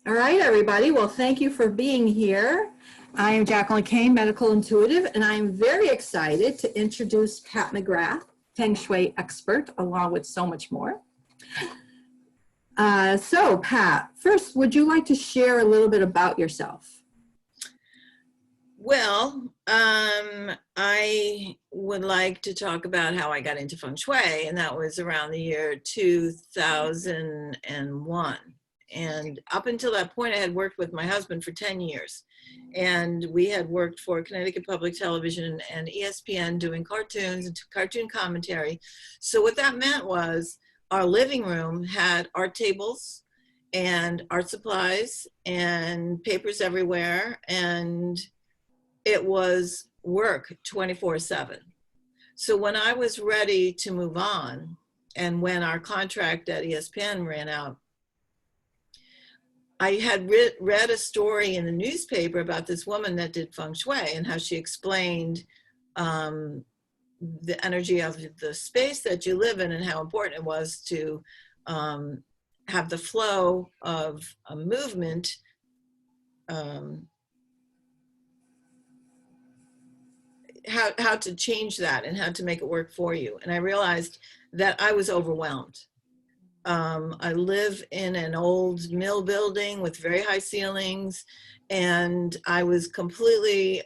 All right, everybody. Well, thank you for being here. I am Jacqueline Kane, medical intuitive, and I am very excited to introduce Pat McGrath, Feng Shui expert, along with so much more. So, Pat, first, would you like to share a little bit about yourself? Well, I would like to talk about how I got into Feng Shui, and that was around the year 2001. And up until that point, I had worked with my husband for 10 years. And we had worked for Connecticut Public Television and ESPN doing cartoons and cartoon commentary. So what that meant was our living room had art tables and art supplies and papers everywhere, and it was work 24/7. So when I was ready to move on, and when our contract at ESPN ran out, I had read a story in the newspaper about this woman that did Feng Shui and how she explained the energy of the space that you live in and how important it was to have the flow of a movement how to change that and how to make it work for you. And I realized that I was overwhelmed. I live in an old mill building with very high ceilings, and I was completely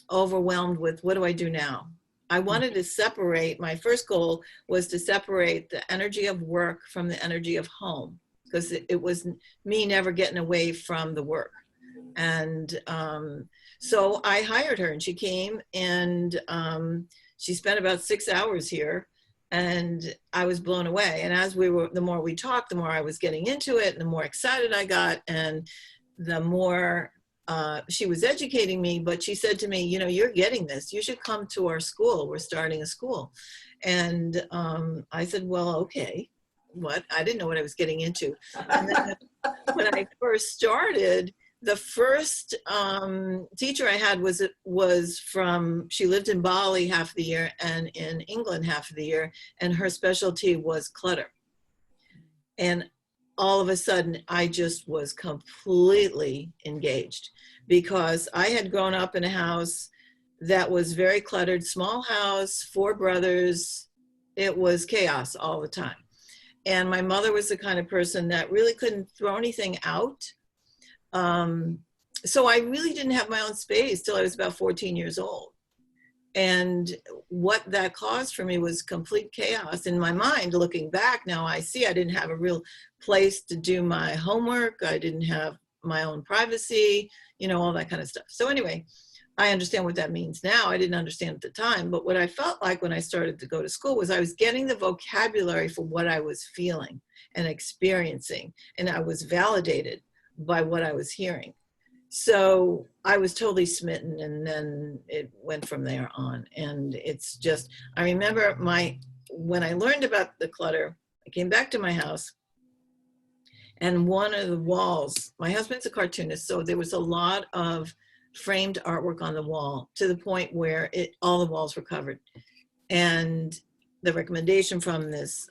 overwhelmed with, what do I do now? I wanted to separate, my first goal was to separate the energy of work from the energy of home, because it was me never getting away from the work. And so I hired her, and she came, and she spent about 6 hours here, and I was blown away. And as the more we talked, the more I was getting into it, and the more excited I got, and the more she was educating me. But she said to me, you know, you're getting this. You should come to our school. We're starting a school. And I said, well, okay. What? I didn't know what I was getting into. And then when I first started, the first teacher I had she lived in Bali half the year and in England half of the year, and her specialty was clutter. And all of a sudden, I just was completely engaged, because I had grown up in a house that was very cluttered, small house, 4 brothers. It was chaos all the time. And my mother was the kind of person that really couldn't throw anything out. So I really didn't have my own space till I was about 14 years old. And what that caused for me was complete chaos in my mind. Looking back now, I see I didn't have a real place to do my homework. I didn't have my own privacy, you know, all that kind of stuff. So anyway, I understand what that means now. I didn't understand at the time. But what I felt like when I started to go to school was I was getting the vocabulary for what I was feeling and experiencing. And I was validated by what I was hearing. So I was totally smitten, and then it went from there on. And it's just, I remember when I learned about the clutter, I came back to my house, and one of the walls, my husband's a cartoonist, so there was a lot of framed artwork on the wall, to the point where all the walls were covered. And the recommendation from this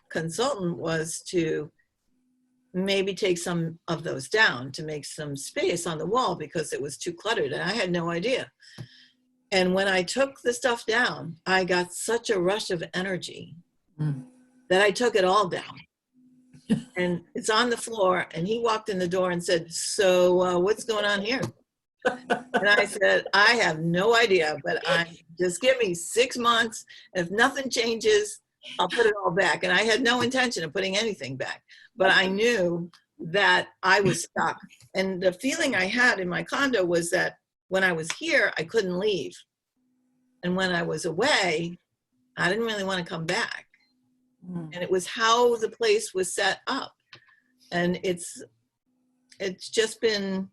consultant was to maybe take some of those down to make some space on the wall, because it was too cluttered, and I had no idea. And when I took the stuff down, I got such a rush of energy that I took it all down. And it's on the floor, and he walked in the door and said, so what's going on here? And I said, I have no idea, but just give me 6 months. If nothing changes, I'll put it all back. And I had no intention of putting anything back, but I knew that I was stuck. And the feeling I had in my condo was that when I was here, I couldn't leave. And when I was away, I didn't really want to come back. And it was how the place was set up. And it's just been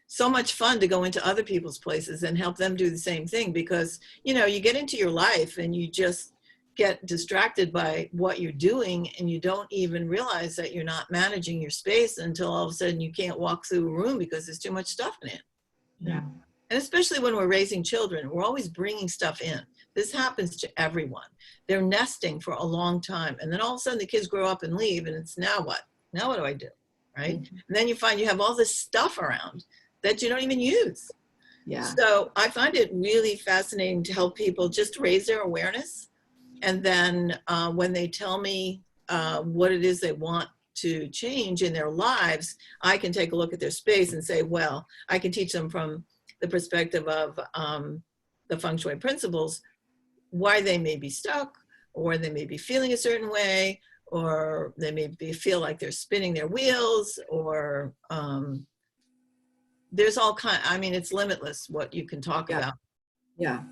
so much fun to go into other people's places and help them do the same thing, because, you know, you get into your life and you just get distracted by what you're doing, and you don't even realize that you're not managing your space until all of a sudden you can't walk through a room because there's too much stuff in it. Yeah. And especially when we're raising children, we're always bringing stuff in. This happens to everyone. They're nesting for a long time, and then all of a sudden the kids grow up and leave, and it's now what? Now what do I do? right? Mhm. And then you find you have all this stuff around that you don't even use. Yeah. So I find it really fascinating to help people just raise their awareness. And then when they tell me what it is they want to change in their lives, I can take a look at their space and say, well, I can teach them from the perspective of the Feng Shui principles, why they may be stuck, or they may be feeling a certain way, or they may feel like they're spinning their wheels, or there's all kind. I mean, it's limitless what you can talk Yeah. about. Yeah.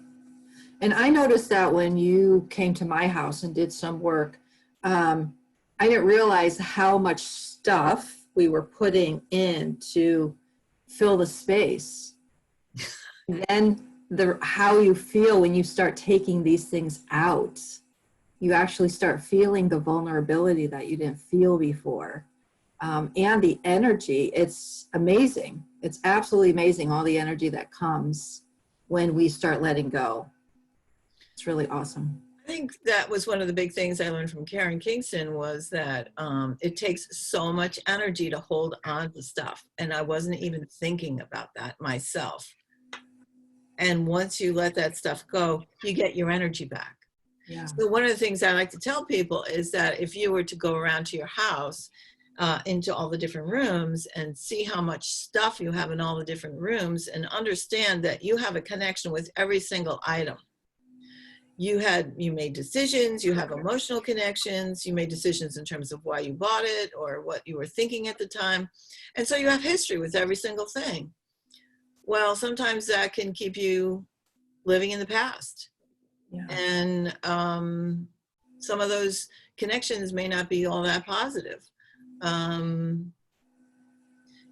And I noticed that when you came to my house and did some work, I didn't realize how much stuff we were putting in to fill the space. And then how you feel when you start taking these things out, you actually start feeling the vulnerability that you didn't feel before. And the energy, it's amazing. It's absolutely amazing, all the energy that comes when we start letting go. It's really awesome. I think that was one of the big things I learned from Karen Kingston, was that it takes so much energy to hold on to stuff. And I wasn't even thinking about that myself. And once you let that stuff go, you get your energy back. Yeah. So one of the things I like to tell people is that if you were to go around to your house, into all the different rooms, and see how much stuff you have in all the different rooms, and understand that you have a connection with every single item. You made decisions, you have emotional connections, you made decisions in terms of why you bought it or what you were thinking at the time. And so you have history with every single thing. Well, sometimes that can keep you living in the past. Yeah. And some of those connections may not be all that positive.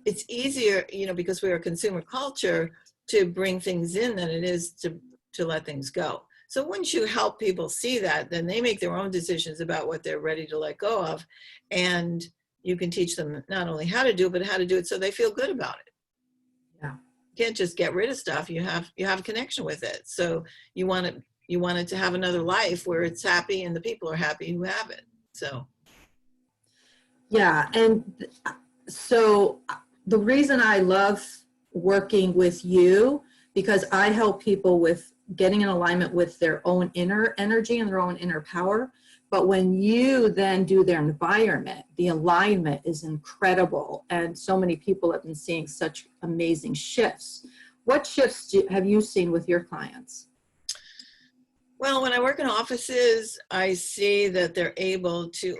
It's easier, because we're a consumer culture, to bring things in than it is to let things go. So once you help people see that, then they make their own decisions about what they're ready to let go of. And you can teach them not only how to do it, but how to do it so they feel good about it. Yeah. You can't just get rid of stuff. You have a connection with it. So you want it to have another life where it's happy and the people are happy who have it. So. Yeah. And so the reason I love working with you, because I help people with getting in alignment with their own inner energy and their own inner power. But when you then do their environment, the alignment is incredible. And so many people have been seeing such amazing shifts. What shifts have you seen with your clients? Well, when I work in offices, I see that they're able to,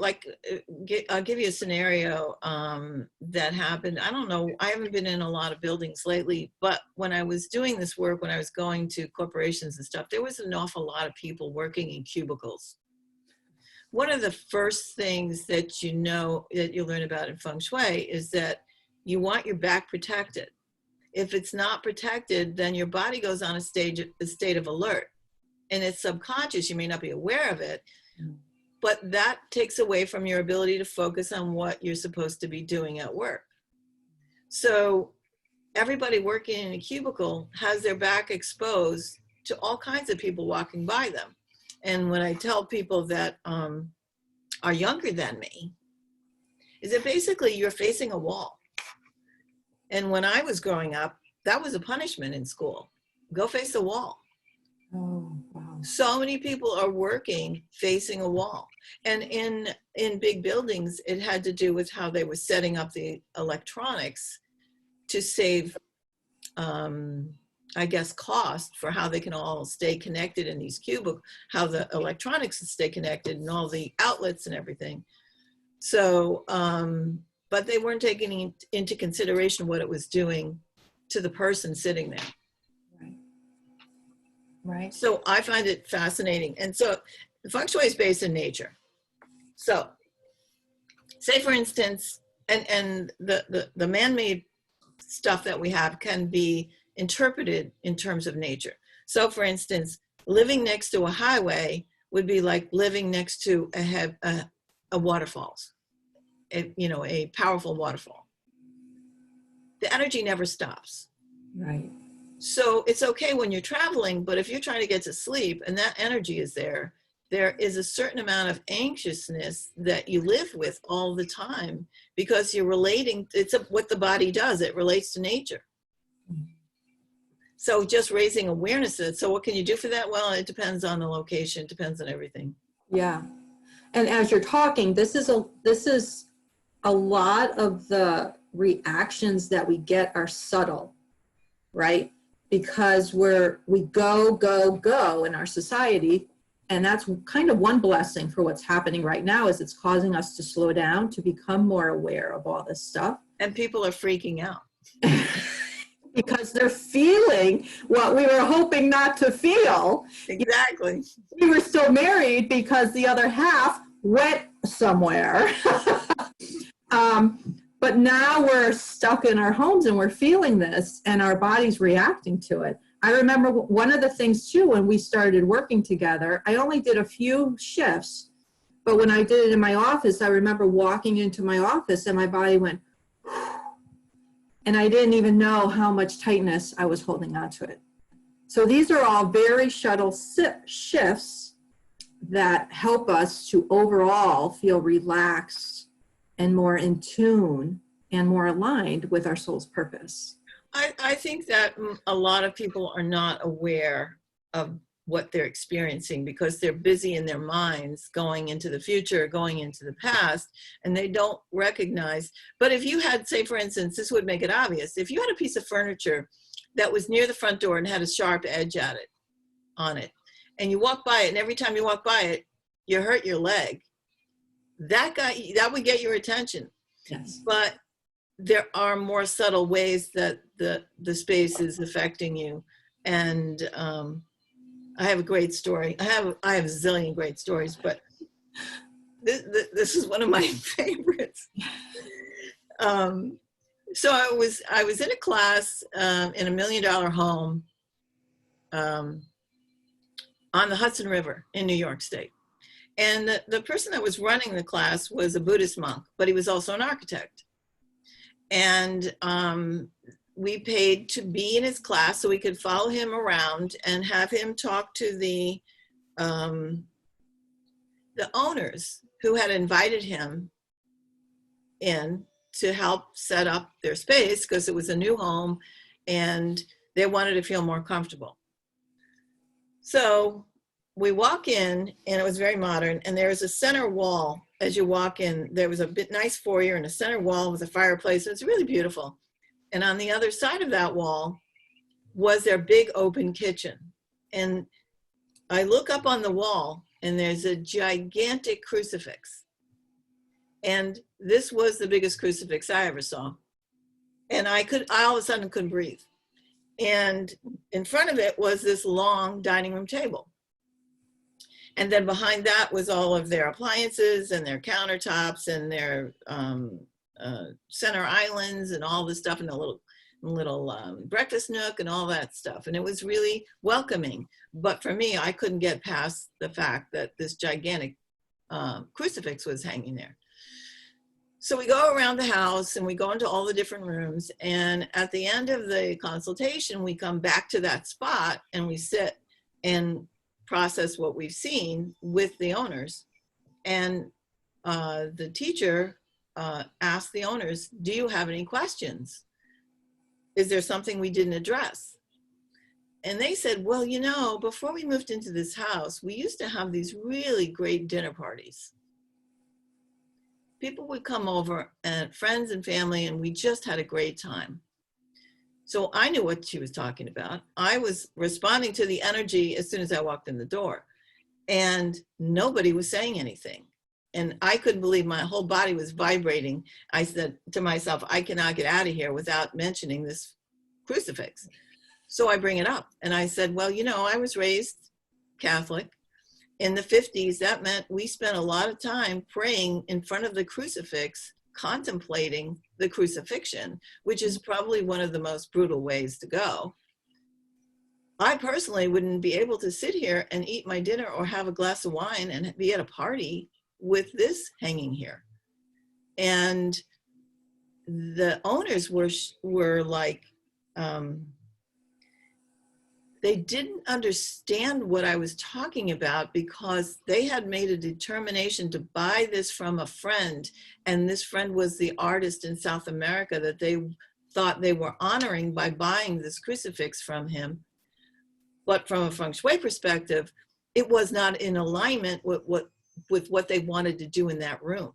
I'll give you a scenario that happened. I don't know, I haven't been in a lot of buildings lately, but when I was doing this work, when I was going to corporations and stuff, there was an awful lot of people working in cubicles. One of the first things that you learn about in Feng Shui is that you want your back protected. If it's not protected, then your body goes on a state of alert. And it's subconscious, you may not be aware of it, but that takes away from your ability to focus on what you're supposed to be doing at work. So everybody working in a cubicle has their back exposed to all kinds of people walking by them. And when I tell people that are younger than me, is that basically you're facing a wall. And when I was growing up, that was a punishment in school. Go face the wall. Oh, wow. So many people are working facing a wall. And in big buildings, it had to do with how they were setting up the electronics to save, I guess, cost for how they can all stay connected in these cubicles, how the electronics stay connected and all the outlets and everything. So, but they weren't taking into consideration what it was doing to the person sitting there. Right. So I find it fascinating. And so the Feng Shui is based in nature. So say, for instance, and the man-made stuff that we have can be interpreted in terms of nature. So for instance, living next to a highway would be like living next to a waterfalls, a powerful waterfall. The energy never stops. Right. So it's okay when you're traveling, but if you're trying to get to sleep and that energy is there, there is a certain amount of anxiousness that you live with all the time because you're relating, what the body does, it relates to nature. So just raising awareness of it. So what can you do for that? Well, it depends on the location, it depends on everything. Yeah. And as you're talking, this is a lot of the reactions that we get are subtle, right? Because we go in our society. And that's kind of one blessing for what's happening right now, is it's causing us to slow down, to become more aware of all this stuff. And people are freaking out. Because they're feeling what we were hoping not to feel. Exactly. We were still married because the other half went somewhere. But now we're stuck in our homes and we're feeling this and our body's reacting to it. I remember one of the things too, when we started working together, I only did a few shifts, but when I did it in my office, I remember walking into my office and my body went, and I didn't even know how much tightness I was holding onto it. So these are all very subtle shifts that help us to overall feel relaxed and more in tune and more aligned with our soul's purpose. I think that a lot of people are not aware of what they're experiencing because they're busy in their minds going into the future, going into the past, and they don't recognize. But if you had, say, for instance, this would make it obvious. If you had a piece of furniture that was near the front door and had a sharp edge on it, and you walk by it, and every time you walk by it, you hurt your leg, that would get your attention. Yes. But there are more subtle ways that the space is affecting you. And I have a great story. I have a zillion great stories, but this is one of my favorites. So I was in a class in $1 million home on the Hudson River in New York State. And the person that was running the class was a Buddhist monk, but he was also an architect. And we paid to be in his class so we could follow him around and have him talk to the owners who had invited him in to help set up their space because it was a new home and they wanted to feel more comfortable. So we walk in and it was very modern, and there was a center wall. As you walk in, there was a nice foyer and a center wall with a fireplace. It's really beautiful. And on the other side of that wall was their big open kitchen. And I look up on the wall and there's a gigantic crucifix. And this was the biggest crucifix I ever saw. And I all of a sudden couldn't breathe. And in front of it was this long dining room table. And then behind that was all of their appliances and their countertops and their center islands and all this stuff, and a little breakfast nook and all that stuff. And it was really welcoming. But for me, I couldn't get past the fact that this gigantic crucifix was hanging there. So we go around the house and we go into all the different rooms. And at the end of the consultation, we come back to that spot and we sit and process what we've seen with the owners. And the teacher asked the owners, do you have any questions? Is there something we didn't address? And they said, well, you know, before we moved into this house, we used to have these really great dinner parties. People would come over, and friends and family, and we just had a great time. So I knew what she was talking about. I was responding to the energy as soon as I walked in the door, and nobody was saying anything. And I couldn't believe my whole body was vibrating. I said to myself, I cannot get out of here without mentioning this crucifix. So I bring it up and I said, well, you know, I was raised Catholic. In the 50s, that meant we spent a lot of time praying in front of the crucifix, contemplating the crucifixion, which is probably one of the most brutal ways to go. I personally wouldn't be able to sit here and eat my dinner or have a glass of wine and be at a party with this hanging here. And the owners were like, they didn't understand what I was talking about because they had made a determination to buy this from a friend. And this friend was the artist in South America that they thought they were honoring by buying this crucifix from him. But from a Feng Shui perspective, it was not in alignment with what they wanted to do in that room.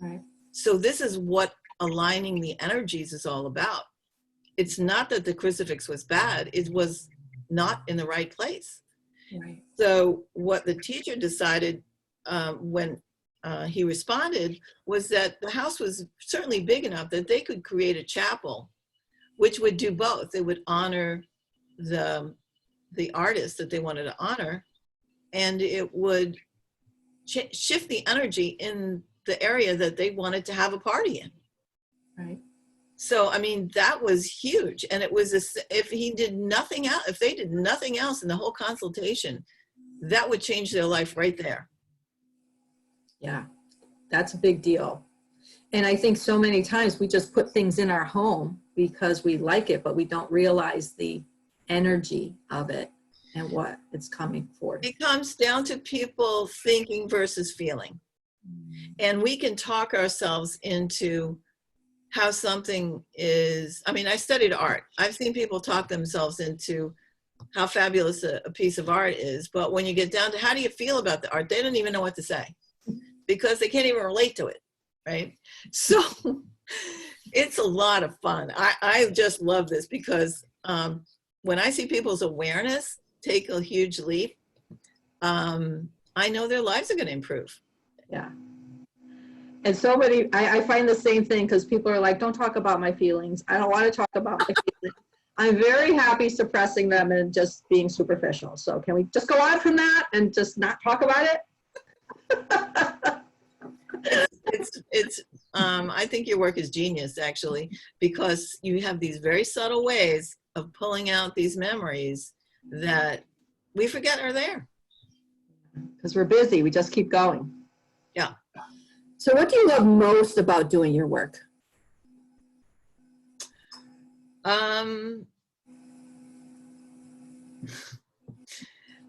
Right. So this is what aligning the energies is all about. It's not that the crucifix was bad, it was not in the right place. Right. So what the teacher decided when he responded was that the house was certainly big enough that they could create a chapel, which would do both. It would honor the artist that they wanted to honor, and it would shift the energy in the area that they wanted to have a party in. Right. So, I mean, that was huge. And it was, if he did nothing else, if they did nothing else in the whole consultation, that would change their life right there. Yeah, that's a big deal. And I think so many times we just put things in our home because we like it, but we don't realize the energy of it and what it's coming for. It comes down to people thinking versus feeling. And we can talk ourselves into how something is. I mean, I studied art. I've seen people talk themselves into how fabulous a piece of art is. But when you get down to how do you feel about the art, they don't even know what to say because they can't even relate to it, right? So it's a lot of fun. I just love this because when I see people's awareness take a huge leap, I know their lives are going to improve. Yeah. And so many, I find the same thing because people are like, don't talk about my feelings. I don't want to talk about my feelings. I'm very happy suppressing them and just being superficial. So can we just go on from that and just not talk about it? I think your work is genius, actually, because you have these very subtle ways of pulling out these memories that we forget are there. Because we're busy, we just keep going. Yeah. So what do you love most about doing your work?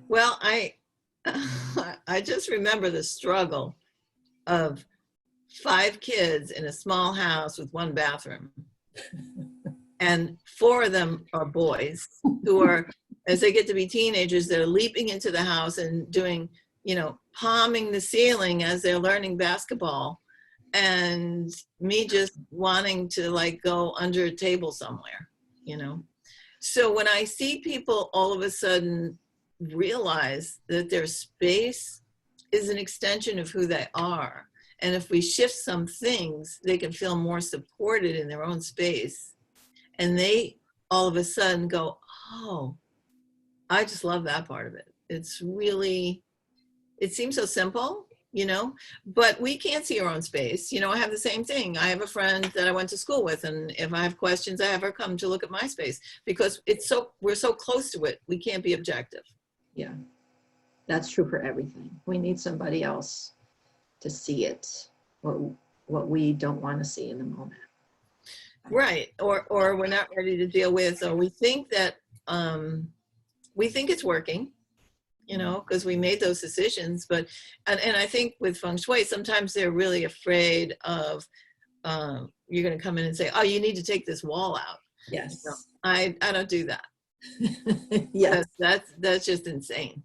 Well, I just remember the struggle of 5 kids in a small house with 1 bathroom. And 4 of them are boys who are, as they get to be teenagers, they're leaping into the house and doing, palming the ceiling as they're learning basketball. And me just wanting to like go under a table somewhere, So when I see people all of a sudden realize that their space is an extension of who they are, and if we shift some things, they can feel more supported in their own space, and they all of a sudden go, oh, I just love that part of it. It's really, it seems so simple, but we can't see our own space. I have the same thing. I have a friend that I went to school with, and if I have questions, I have her come to look at my space because we're so close to it. We can't be objective. Yeah, that's true for everything. We need somebody else to see it, what we don't want to see in the moment. Right. Or we're not ready to deal with, or we think that, we think it's working, because we made those decisions. But, and I think with Feng Shui, sometimes they're really afraid of, you're going to come in and say, oh, you need to take this wall out. Yes. I don't do that. Yes. That's just insane.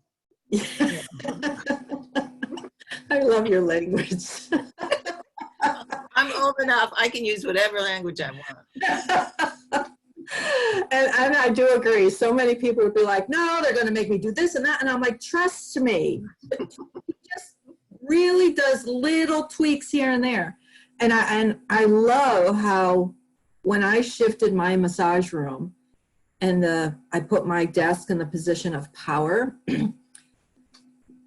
I love your language. I'm old enough. I can use whatever language I want. And I do agree. So many people would be like, no, they're going to make me do this and that. And I'm like, trust me. He just really does little tweaks here and there. And I love how when I shifted my massage room and I put my desk in the position of power,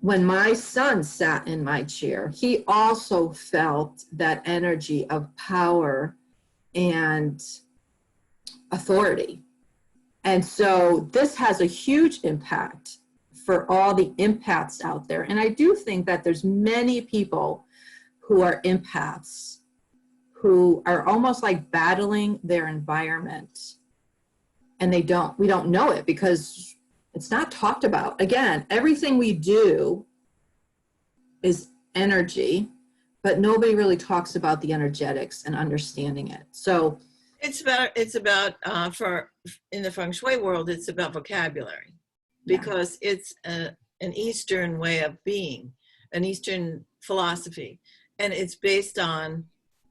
when my son sat in my chair, he also felt that energy of power and authority. And so this has a huge impact for all the empaths out there. And I do think that there's many people who are empaths who are almost like battling their environment. And we don't know it because It's not talked about. Again, everything we do is energy, but nobody really talks about the energetics and understanding it. So it's about for in the Feng Shui world, it's about vocabulary, yeah, because it's an Eastern way of being, an Eastern philosophy, and it's based on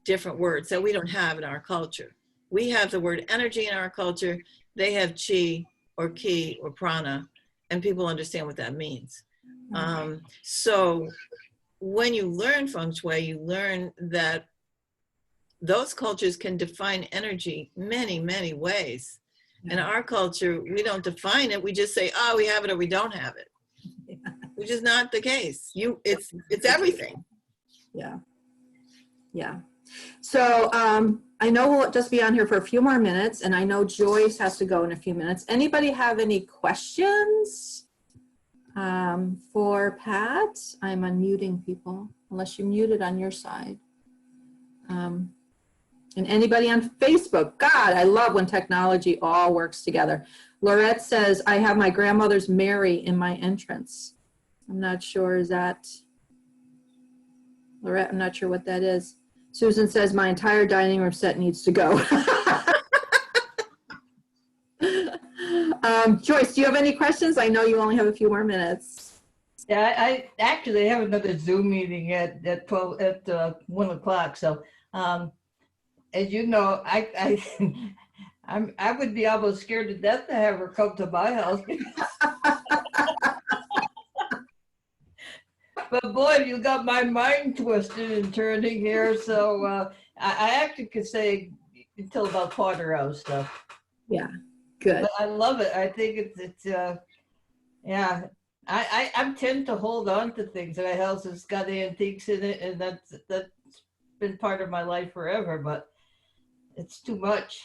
different words that we don't have in our culture. We have the word energy in our culture. They have chi or ki or prana, and people understand what that means. So when you learn Feng Shui, you learn that those cultures can define energy many, many ways. In our culture, we don't define it. We just say, oh, we have it or we don't have it, which is not the case. It's everything. yeah, yeah. So I know we'll just be on here for a few more minutes, and I know Joyce has to go in a few minutes. Anybody have any questions for Pat? I'm unmuting people, unless you muted on your side. And anybody on Facebook? God, I love when technology all works together. Lorette says, I have my grandmother's Mary in my entrance. I'm not sure, is that, Lorette, I'm not sure what that is. Susan says, my entire dining room set needs to go. Joyce, do you have any questions? I know you only have a few more minutes. Yeah, I actually have another Zoom meeting at 1 o'clock. So, as you know, I would be almost scared to death to have her come to my house. But boy, you got my mind twisted and turning here. So I actually could say until about quarter hour. So Yeah, good. but I love it. I think it's yeah. I tend to hold on to things. My house has got antiques in it, and that's been part of my life forever. But it's too much.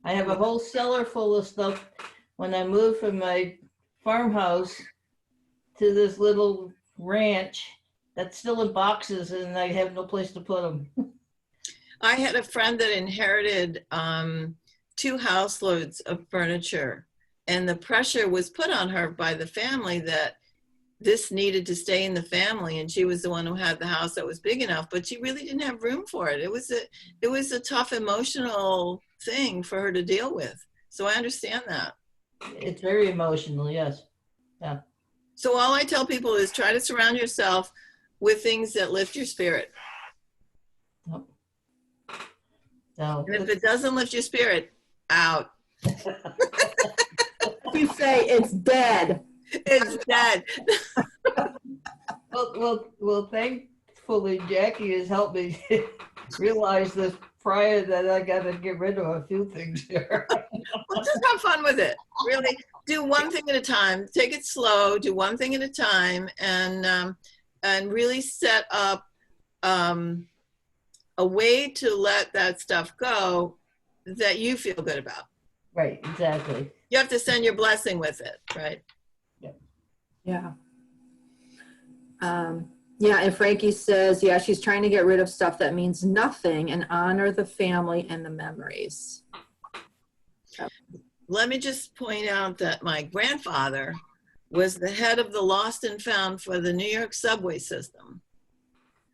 I have a whole cellar full of stuff. When I moved from my farmhouse to this little ranch that's still in boxes, and I have no place to put them. I had a friend that inherited 2 house loads of furniture, and the pressure was put on her by the family that this needed to stay in the family, and she was the one who had the house that was big enough, but she really didn't have room for it. It was a tough emotional thing for her to deal with. So I understand that. It's very emotional, yes. Yeah. So all I tell people is try to surround yourself with things that lift your spirit. So And if it doesn't lift your spirit, out. You say it's dead. It's dead. well, thankfully Jackie has helped me realize this prior that I got to get rid of a few things here. Well, just have fun with it. Really, do one thing at a time. Take it slow. Do one thing at a time, and really set up a way to let that stuff go that you feel good about. Right, exactly. You have to send your blessing with it, right? Yeah. Yeah, and Frankie says, yeah, she's trying to get rid of stuff that means nothing and honor the family and the memories. Let me just point out that my grandfather was the head of the lost and found for the New York subway system.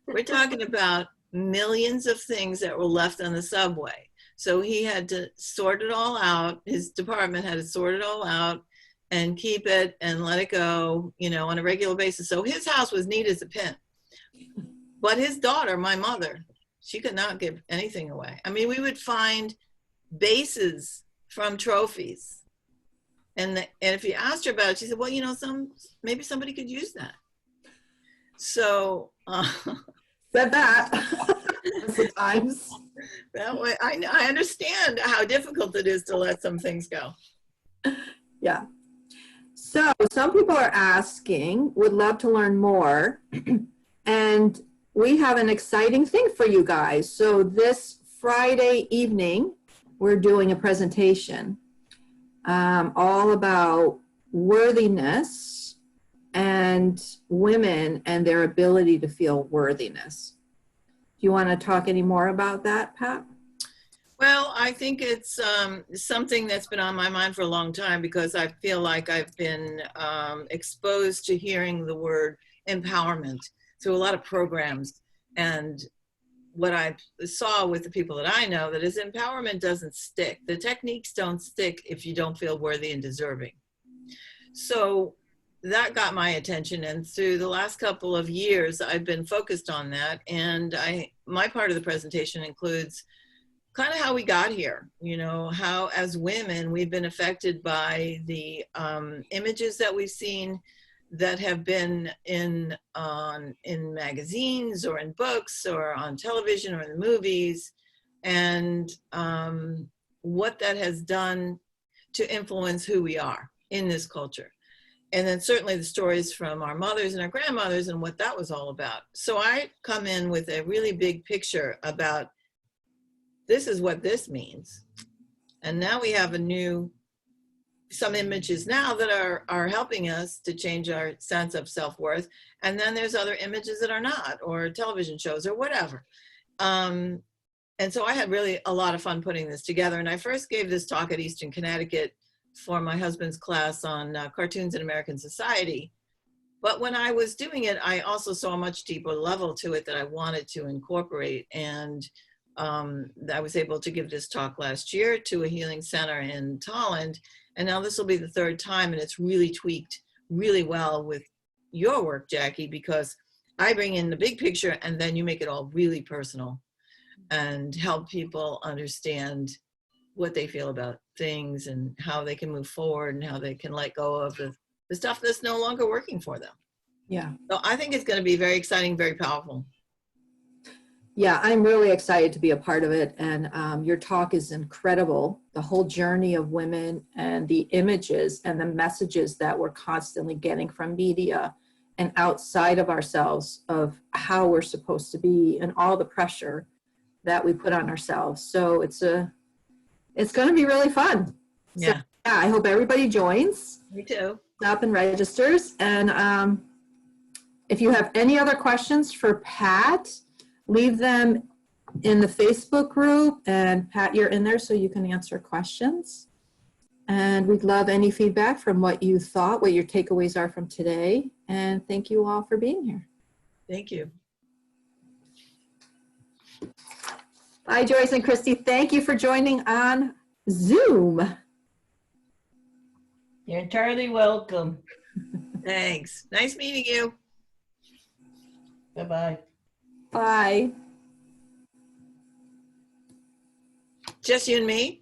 We're talking about millions of things that were left on the subway. So he had to sort it all out. His department had to sort it all out and keep it and let it go, on a regular basis. So his house was neat as a pin. But his daughter, my mother, she could not give anything away. I mean, we would find bases from trophies. And if you asked her about it, she said, well, maybe somebody could use that. So Said that. Times. That way, I understand how difficult it is to let some things go. Yeah. So some people are asking, would love to learn more. And we have an exciting thing for you guys. So this Friday evening, we're doing a presentation all about worthiness and women and their ability to feel worthiness. Do you want to talk any more about that, Pat? Well, I think it's something that's been on my mind for a long time because I feel like I've been exposed to hearing the word empowerment through a lot of programs. And what I saw with the people that I know that is empowerment doesn't stick. The techniques don't stick if you don't feel worthy and deserving. So that got my attention. And through the last couple of years, I've been focused on that. And my part of the presentation includes kind of how we got here, you know, how as women we've been affected by the images that we've seen that have been in magazines or in books or on television or in the movies, and what that has done to influence who we are in this culture. And then certainly the stories from our mothers and our grandmothers and what that was all about. So I come in with a really big picture about this is what this means. And now we have some images now that are helping us to change our sense of self-worth. And then there's other images that are not, or television shows or whatever. And so I had really a lot of fun putting this together. And I first gave this talk at Eastern Connecticut for my husband's class on cartoons in American society. But when I was doing it, I also saw a much deeper level to it that I wanted to incorporate. And I was able to give this talk last year to a healing center in Tolland. And now this will be the third time, and it's really tweaked really well with your work, Jackie, because I bring in the big picture and then you make it all really personal and help people understand what they feel about things and how they can move forward and how they can let go of the stuff that's no longer working for them. Yeah. So I think it's going to be very exciting, very powerful. Yeah, I'm really excited to be a part of it. And your talk is incredible. The whole journey of women and the images and the messages that we're constantly getting from media and outside of ourselves of how we're supposed to be and all the pressure that we put on ourselves. So it's going to be really fun. Yeah. So, yeah, I hope everybody joins. Me too. Up and registers. And if you have any other questions for Pat, leave them in the Facebook group, and Pat, you're in there so you can answer questions. And we'd love any feedback from what you thought, what your takeaways are from today. And thank you all for being here. Thank you. Bye, Joyce and Christy. Thank you for joining on Zoom. You're entirely welcome. Thanks. Nice meeting you. Bye-bye. Bye. Just you and me?